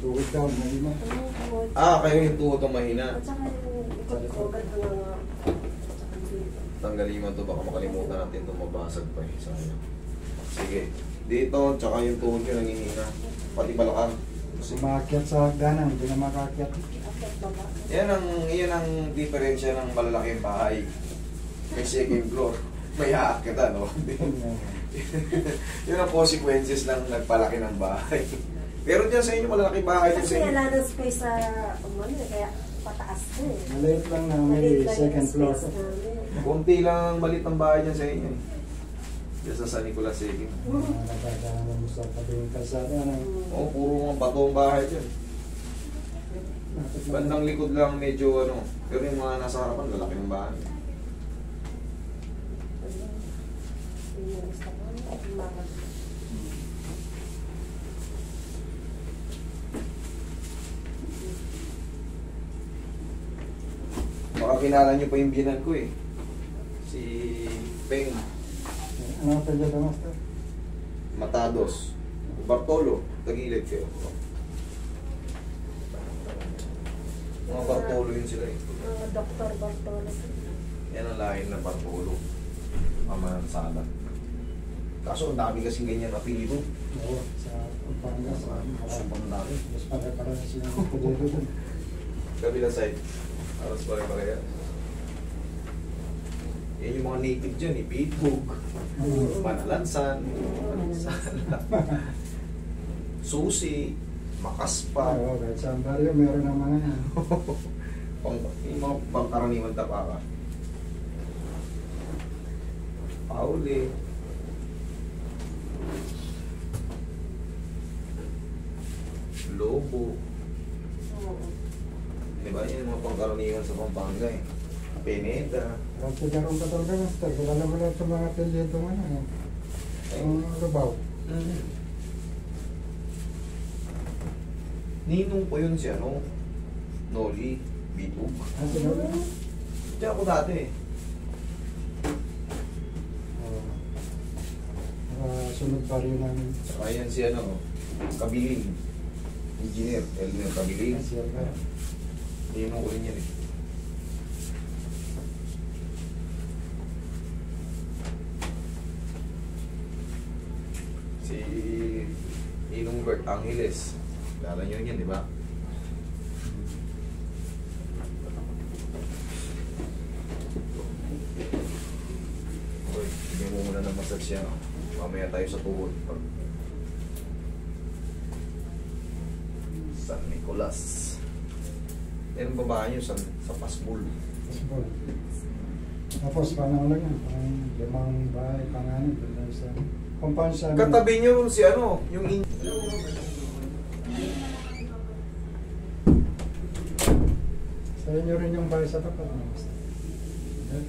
Tuhod daw, mahina. Kayo yung tuhod ang mahina. At saka yung ikot ko, ganito na nga. Tanggalin mo ito, baka makalimutan natin ito, mabasag pa eh. Sayang. Sige. Dito, tsaka yung tuhod nyo nangihina. Pati balakang. Kasi maakyat sa hagdanan, hindi na makakyat. Akit baba. Yan ang diferensya ng malalaking bahay. May second floor. May aakyat, no? Yun ang consequences ng nagpalaki ng bahay. Pero dyan sa inyo, malalaking bahay dyan sa Kasi inyo. wala na space sa, kaya pataas na eh. Maliit lang na may Maliit lang second yung floor. space namin. Kunti lang ang malit ng bahay dyan sa inyo. Dyan sa San Nicolas II. Nakakadaan mo sa tabi ng kalsada. Oo, puro mga bato ang bahay dyan. Bandang likod lang medyo ano. Pero yung mga nasa harapan, lalaki ng bahay. Yung gusto ko, umakas. Baka kinala nyo pa yung binan ko eh. Si Peng Ano ang tagya daw, Master? Matados. Bartolo, tagilid kayo. Mga Bartolo yun sila eh. Mga Dr. Bartolo. Yan ang lahin ng Bartolo. Ama ng sala. Kaso ang dami kasing ganyan na apelido. Oo, sa Pampangas. Sobrang dami. Mas pare-para siya ng pagdero dun. Kabilang side. Aras pa rin pareha. Yan yung mga native dyan, Pitbug, Manalansan, Susi, Makaspa. Oo, kahit saan baryo, meron ng mga yan. Yung mga pangkaraniwan tapaka. Pauli. Lobo. Oo. Diba yan yung mga pangkaraniwan sa Pampanga eh. Pineda. At sigarong ka talaga, Master. Kilala mo lang sa mga apelyido nga na. Ang lubaw. Ninong po yun si ano? Noli, Bitug. Ah, sinabi? Diyan ako dati eh. Sunod baryo namin. Saka yan si ano, Kabiling. Engineer, Elmer Kabiling. Siya ka. Ninong ko rin yan eh. Si Ninong Bert Angeles. Kilala nyo yan, di ba? Uy, bigyan mo muna ng massage yan. Mamaya tayo sa tuhod. San Nicolas. Yan ang babae nyo sa Pasbul. Baseball. Tapos panahon lang yan. Pang limang bahay, panganin. Sa compound sa... Katabi nyo si ano, yung Sa inyo rin yung bahay sa tapat.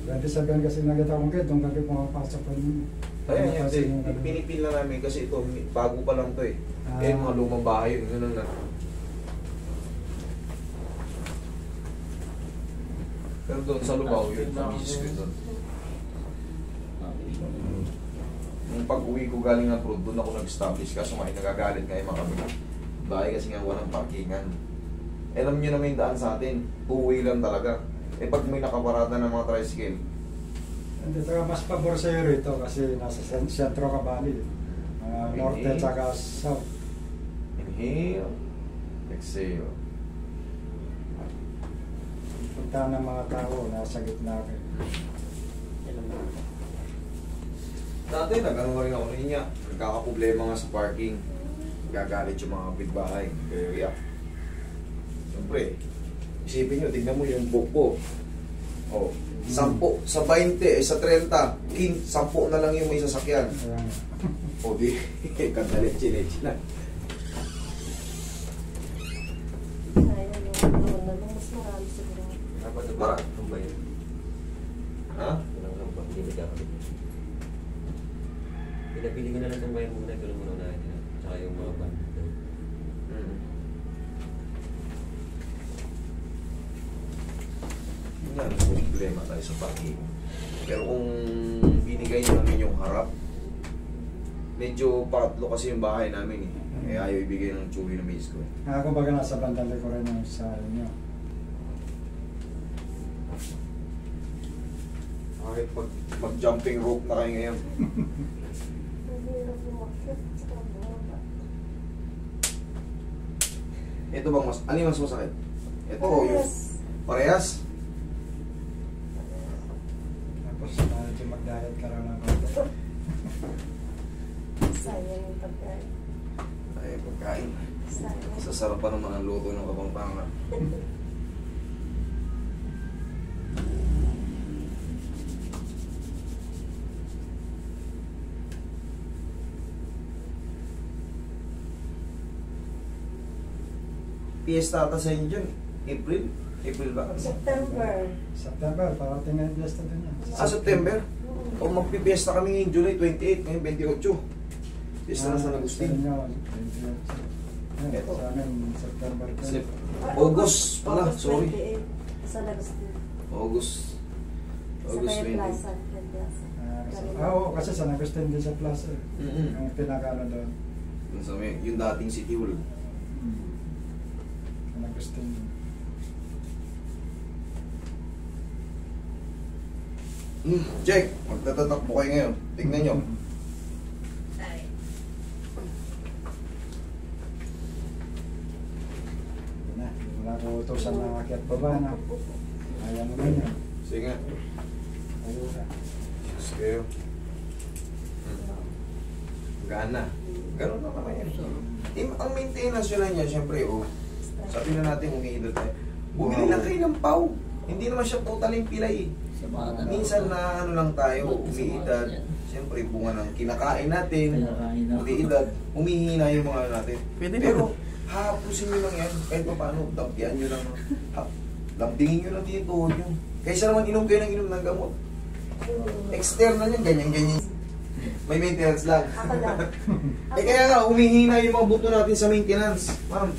Dati sabihan kasi nagata kong kayo, doon kami pumapasok pa nyo. Ayan, yan. Pinipil na namin kasi ito, bago pa lang to eh. Kaya mga lumang bahay yun, ganun na. Pero doon sa Lubao, yun, sa misis ko doon. Nung pag-uwi ko galing ng abroad, doon ako nag-establish. Kaso may nagagalit nga yung mga kabila. Bahay kasi nga walang parkingan. Alam nyo naman yung daan sa atin, two-way lang talaga. Eh pag may nakaparada ng mga tricycle, Hindi talaga mas pabor sa'yo rito kasi nasa sentro ka bali. Norte at saka south. inhale, exhale. Punta ng mga tao, nasa gitna ka. Dati nag-ano rin ako niya, nagkakaproblema nga sa parking. Gagalit yung mga kapitbahay. Kaya iyak. Siyempre, isipin nyo, tignan mo yung book ko. O, 10, sa 20, sa 30, 10 na lang yung may sasakyan. Ayan. O di, kadalit-chilechi lang. Sayang yung doon na lang, mas marami siguro. Dapat na Para. ang bayan. Ha? Walang rampang, hindi nagkakabit. Pinapili ko na lang itong bayan muna, ito lang muna natin. Tsaka yung mga band. Yun nga, problema tayo sa parking. Pero kung binigay nyo namin yung harap, medyo patlo kasi yung bahay namin eh. Eh, ayaw ibigay ng chewy na miss ko. Kumbaga nasa bandang likuran yung sa inyo. Bakit mag-jumping rope na kayo ngayon? Mahirap lumakit sa baba. Ito bang ano yung mas masakit? Ito o yung Yes. parehas? Tapos medyo mag-diet ka raw ng konti. Sayang yung pagkain. Ay, pagkain. Sayang. Sasarap pa naman ang luto ng Kapampangan. Fiesta ata sa inyo dyan. April? April ba? September. September, parating na yung fiesta din yan. September? O magpipiesta kami ngayong July 28, ngayon 28. Fiesta na San Agustin. Sa inyo, 28. Ito. Sa amin, September 20. August pala, sorry. 28. Sa Agustin. August. Sa August May 20. Plaza. May Plaza. Oo, kasi San Agustin din sa plaza. Mm-mm. Yung pinaka-ano doon. Dun sa may, yung dating City Hall. San Agustin. Check! Magtatatakbo kayo ngayon. Tignan nyo. Yun na, wala ko utosan na akyat baba na. Ayan naman yun. Sige nga. Ayun na. Diyos kayo. Gana. Ganun na naman yan. Ang maintenance yun lang yan, syempre, sabi na natin umiidad tayo. Bumili lang kayo ng pau. Hindi naman siya totaling pilay. Minsan na ano lang tayo, umiidad. Siyempre, bunga ng kinakain natin, umiidad, humihina yung mga natin. Pero, hapusin nyo lang yan. Kahit pa paano, dampian nyo lang. Dampingin nyo lang din yung tuhod nyo. Kaysa naman inom kayo ng inom ng gamot. External yan, ganyan-ganyan. May maintenance lang. Ako lang. Kaya nga, humihina yung mga buto natin sa maintenance. Ma'am,